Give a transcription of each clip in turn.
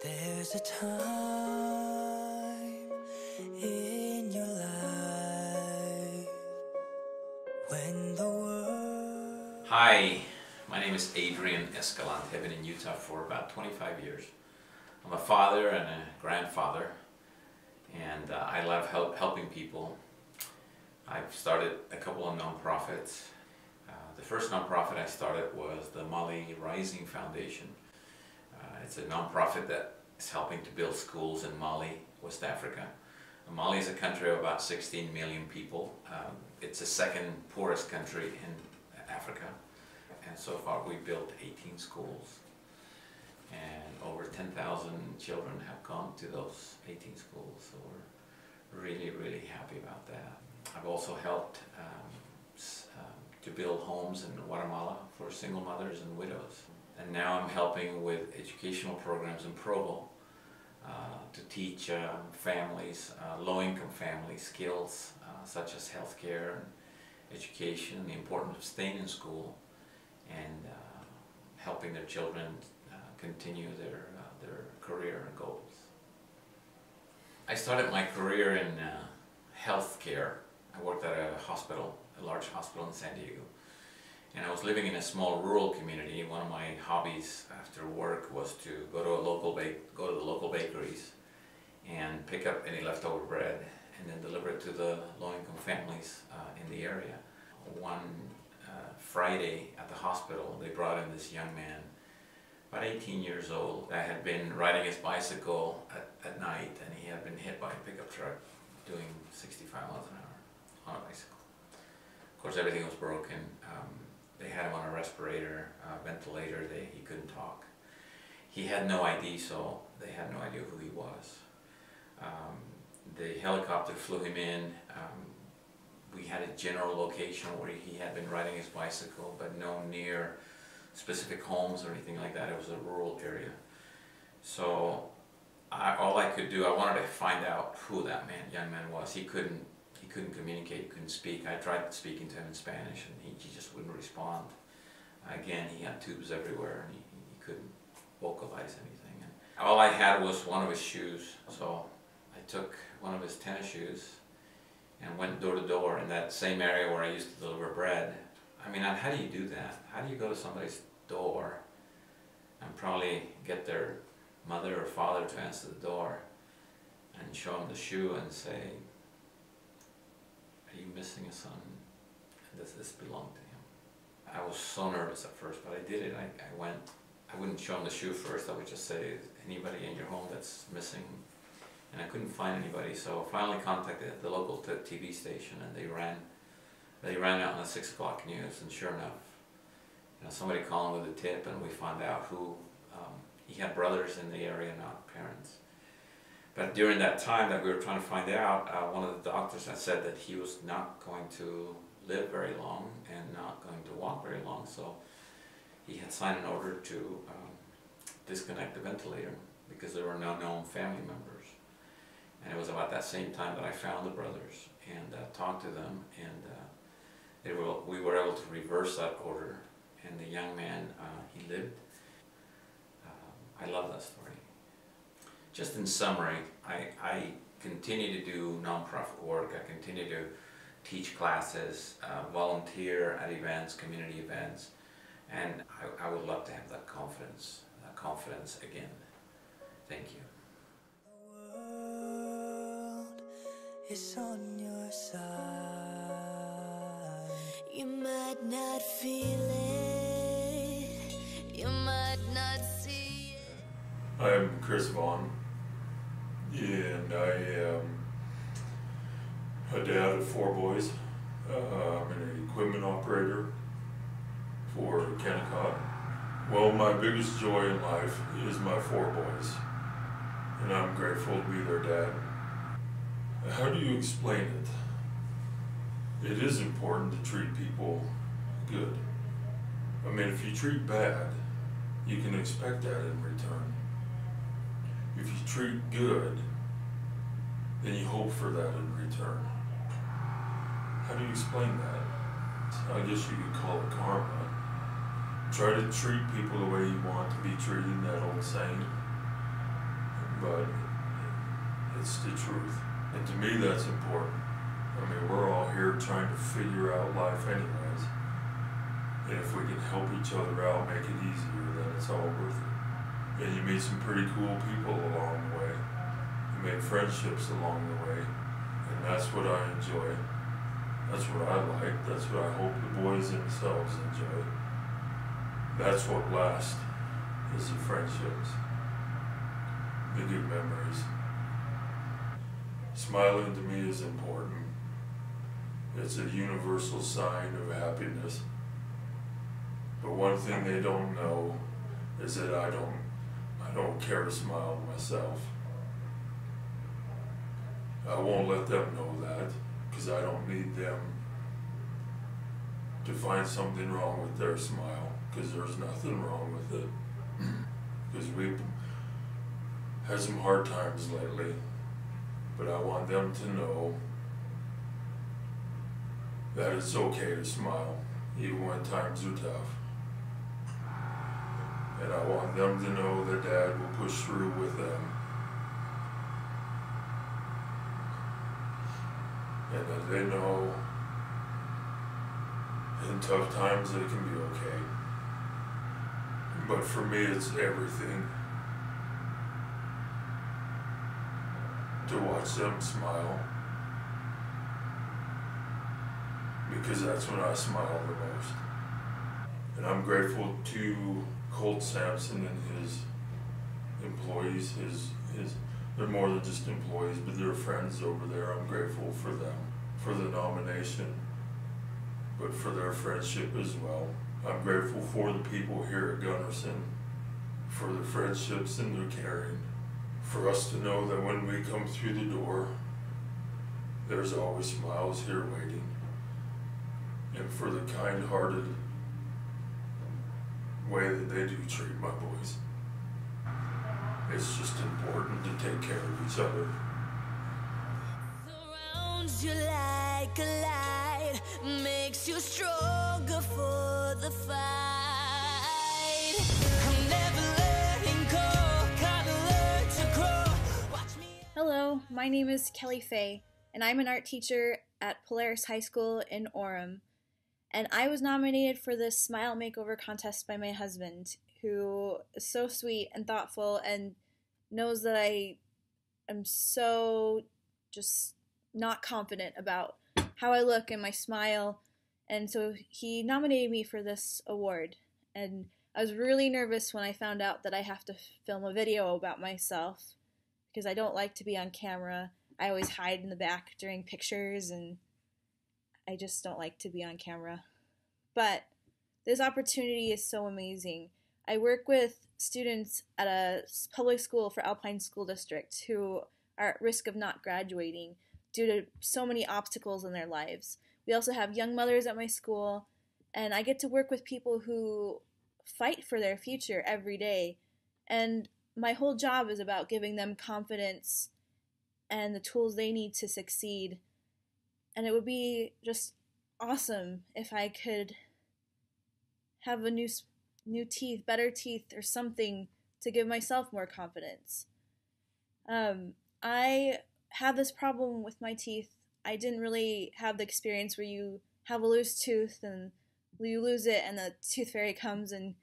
There's a time in your life when the world... Hi, my name is Adrien Escalante. I've been in Utah for about 25 years. I'm a father and a grandfather, and I love helping people. I've started a couple of nonprofits. The first nonprofit I started was the Mali Rising Foundation. It's a nonprofit that is helping to build schools in Mali, West Africa. Mali is a country of about 16 million people. It's the second poorest country in Africa. And so far we've built 18 schools. And over 10,000 children have gone to those 18 schools. So we're really, really happy about that. I've also helped to build homes in Guatemala for single mothers and widows. And now I'm helping with educational programs in Provo to teach families, low-income families, skills such as healthcare and education, the importance of staying in school, and helping their children continue their career and goals. I started my career in healthcare. I worked at a hospital, a large hospital in San Diego. And I was living in a small rural community. One of my hobbies after work was to go to the local bakeries and pick up any leftover bread and then deliver it to the low-income families in the area. One Friday at the hospital, they brought in this young man, about 18 years old, that had been riding his bicycle at night, and he had been hit by a pickup truck doing 65 miles an hour on a bicycle. Of course, everything was broken. They had him on a respirator, ventilator. He couldn't talk. He had no ID, so they had no idea who he was. The helicopter flew him in. We had a general location where he had been riding his bicycle, but no near specific homes or anything like that. It was a rural area. So all I could do, I wanted to find out who that young man was. He couldn't communicate, he couldn't speak. I tried speaking to him in Spanish and he just wouldn't respond. Again, he had tubes everywhere and he couldn't vocalize anything. And all I had was one of his shoes, so I took one of his tennis shoes and went door to door in that same area where I used to deliver bread. I mean, how do you do that? How do you go to somebody's door and probably get their mother or father to answer the door and show them the shoe and say, "Are you missing a son? And does this belong to him?" I was so nervous at first, but I did it. I wouldn't show him the shoe first. I would just say, "Anybody in your home that's missing?" And I couldn't find anybody, so I finally contacted the local TV station, and they ran out on the 6 o'clock news, and sure enough, somebody called with a tip, and we found out who, he had brothers in the area, not parents. But during that time that we were trying to find out, one of the doctors had said that he was not going to live very long and not going to walk very long, so he had signed an order to disconnect the ventilator because there were no known family members. And it was about that same time that I found the brothers and talked to them, and we were able to reverse that order, and the young man, he lived. I love that story. Just in summary, I continue to do nonprofit work. I continue to teach classes, volunteer at events, community events, and I would love to have that confidence again. Thank you. The world is on your side. You might not feel it, you might not see it. I'm Chris Vaughn, and I am a dad of 4 boys. I'm an equipment operator for Kennecott. Well, my biggest joy in life is my 4 boys, and I'm grateful to be their dad. How do you explain it? It is important to treat people good. I mean, if you treat bad, you can expect that in return. If you treat good, then you hope for that in return. How do you explain that? I guess you could call it karma. Try to treat people the way you want to be treated, that old saying. but it's the truth. And to me, that's important. I mean, we're all here trying to figure out life anyways. And if we can help each other out, make it easier, then it's all worth it. And you meet some pretty cool people along the way. You make friendships along the way. And that's what I enjoy. That's what I like. That's what I hope the boys themselves enjoy. That's what lasts, is the friendships, the good memories. Smiling to me is important. It's a universal sign of happiness. But one thing they don't know is that I don't care to smile myself. I won't let them know that, because I don't need them to find something wrong with their smile, because there's nothing wrong with it. Because we've had some hard times lately, but I want them to know that it's okay to smile, even when times are tough. And I want them to know that Dad will push through with them. And that they know in tough times they can be okay. But for me, it's everything. To watch them smile. Because that's when I smile the most. And I'm grateful to Colt Sampson and his employees, they're more than just employees, but they're friends over there. I'm grateful for them, for the nomination, but for their friendship as well. I'm grateful for the people here at Gunnarsson, for the friendships and their caring, for us to know that when we come through the door, there's always smiles here waiting, and for the kind-hearted way that they do treat my boys. It's just important to take care of each other. Surrounds you like a light, makes you stronger for the fight. I'm never letting go, gotta learn to grow. Watch me. Hello, my name is Kelly Faye, and I'm an art teacher at Polaris High School in Orem. And I was nominated for this Smile Makeover contest by my husband, who is so sweet and thoughtful and knows that I am so just not confident about how I look and my smile. And so he nominated me for this award. And I was really nervous when I found out that I have to film a video about myself, because I don't like to be on camera. I always hide in the back during pictures, and I just don't like to be on camera. But this opportunity is so amazing. I work with students at a public school for Alpine School District who are at risk of not graduating due to so many obstacles in their lives. We also have young mothers at my school, and I get to work with people who fight for their future every day. And my whole job is about giving them confidence and the tools they need to succeed. And it would be just awesome if I could have a new teeth, better teeth, or something to give myself more confidence. I have this problem with my teeth. I didn't really have the experience where you have a loose tooth and you lose it and the tooth fairy comes and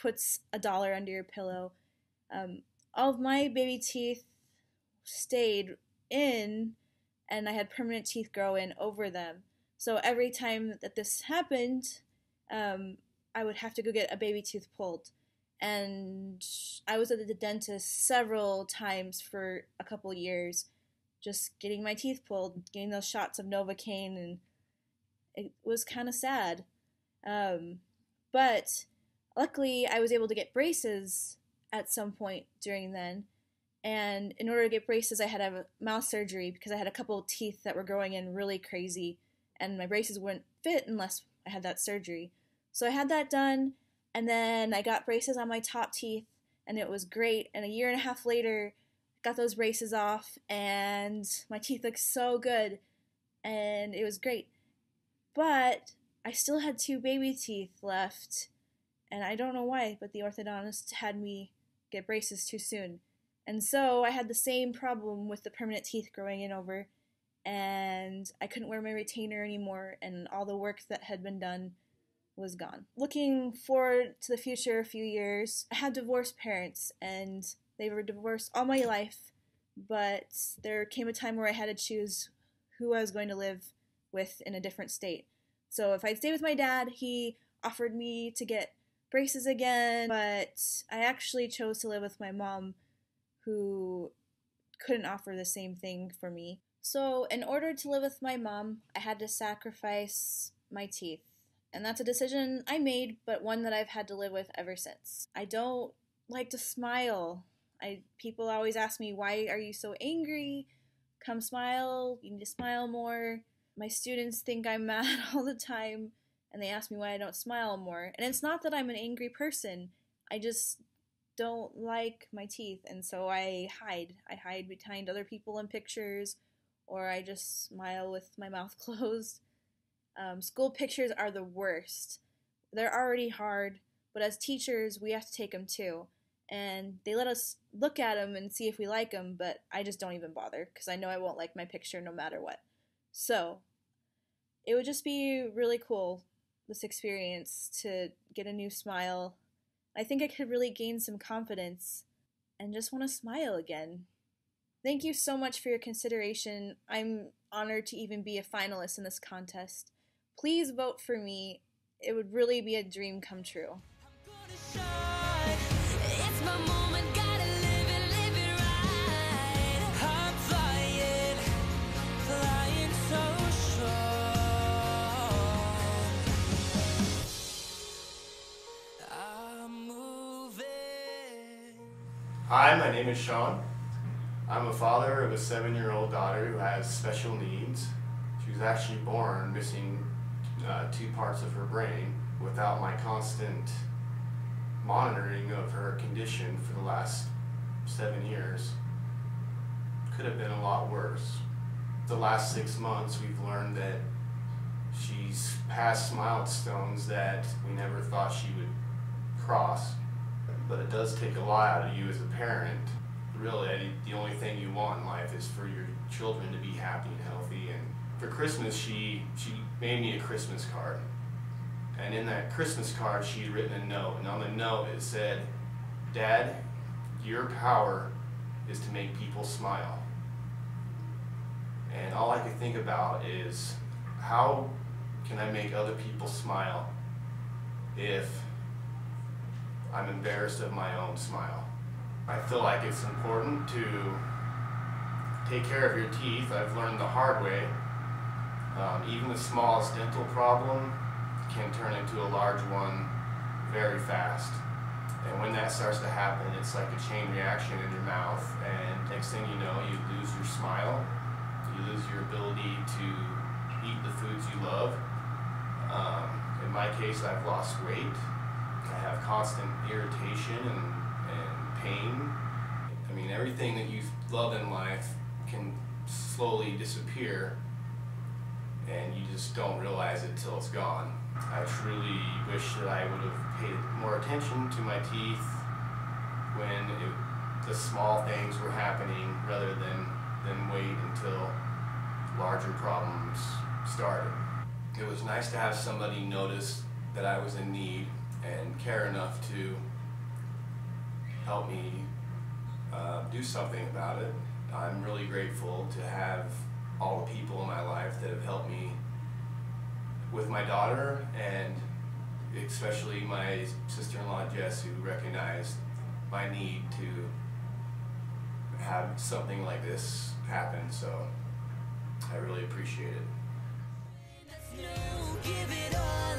puts $1 under your pillow. All of my baby teeth stayed in, and I had permanent teeth grow in over them. So every time that this happened, I would have to go get a baby tooth pulled. And I was at the dentist several times for a couple years, just getting my teeth pulled, getting those shots of Novocaine, and it was kind of sad. But luckily, I was able to get braces at some point during then. And in order to get braces, I had to have mouth surgery because I had a couple of teeth that were growing in really crazy, and my braces wouldn't fit unless I had that surgery. So I had that done, and then I got braces on my top teeth, and it was great. And a year and a half later, I got those braces off, and my teeth looked so good, and it was great. But I still had 2 baby teeth left, and I don't know why, but the orthodontist had me get braces too soon. And so I had the same problem with the permanent teeth growing in over, and I couldn't wear my retainer anymore, and all the work that had been done was gone. Looking forward to the future a few years, I had divorced parents, and they were divorced all my life, but there came a time where I had to choose who I was going to live with in a different state. So if I'd stay with my dad, he offered me to get braces again, but I actually chose to live with my mom, who couldn't offer the same thing for me. So in order to live with my mom, I had to sacrifice my teeth. And that's a decision I made, but one that I've had to live with ever since. I don't like to smile. People always ask me, why are you so angry? Come smile, you need to smile more. My students think I'm mad all the time, and they ask me why I don't smile more. And it's not that I'm an angry person, I just don't like my teeth, and so I hide. I hide behind other people in pictures, or I just smile with my mouth closed. School pictures are the worst. They're already hard, but as teachers, we have to take them too. And they let us look at them and see if we like them, but I just don't even bother because I know I won't like my picture no matter what. So, it would just be really cool, this experience, to get a new smile. I think I could really gain some confidence and just want to smile again. Thank you so much for your consideration. I'm honored to even be a finalist in this contest. Please vote for me. It would really be a dream come true. It's my moment, gotta live it right. I'm flying so strong. I'm moving. Hi, my name is Sean. I'm a father of a 7-year-old daughter who has special needs. She was actually born missing 2 parts of her brain. Without my constant monitoring of her condition for the last 7 years, could have been a lot worse. The last 6 months, we've learned that she's passed milestones that we never thought she would cross. But it does take a lot out of you as a parent. Really, the only thing you want in life is for your children to be happy and healthy. And for Christmas, she made me a Christmas card. And in that Christmas card, she had written a note. And on the note, it said, "Dad, your power is to make people smile." And all I could think about is, how can I make other people smile if I'm embarrassed of my own smile? I feel like it's important to take care of your teeth. I've learned the hard way. Even the smallest dental problem can turn into a large one very fast. And when that starts to happen, it's like a chain reaction in your mouth, and next thing you know, you lose your smile, you lose your ability to eat the foods you love. In my case, I've lost weight. I have constant irritation and pain. I mean, everything that you love in life can slowly disappear, and you just don't realize it till it's gone. I truly wish that I would have paid more attention to my teeth when the small things were happening, rather than wait until larger problems started. It was nice to have somebody notice that I was in need and care enough to help me do something about it. I'm really grateful to have all the people in my life that have helped me with my daughter, and especially my sister-in-law Jess, who recognized my need to have something like this happen. So I really appreciate it. Give it all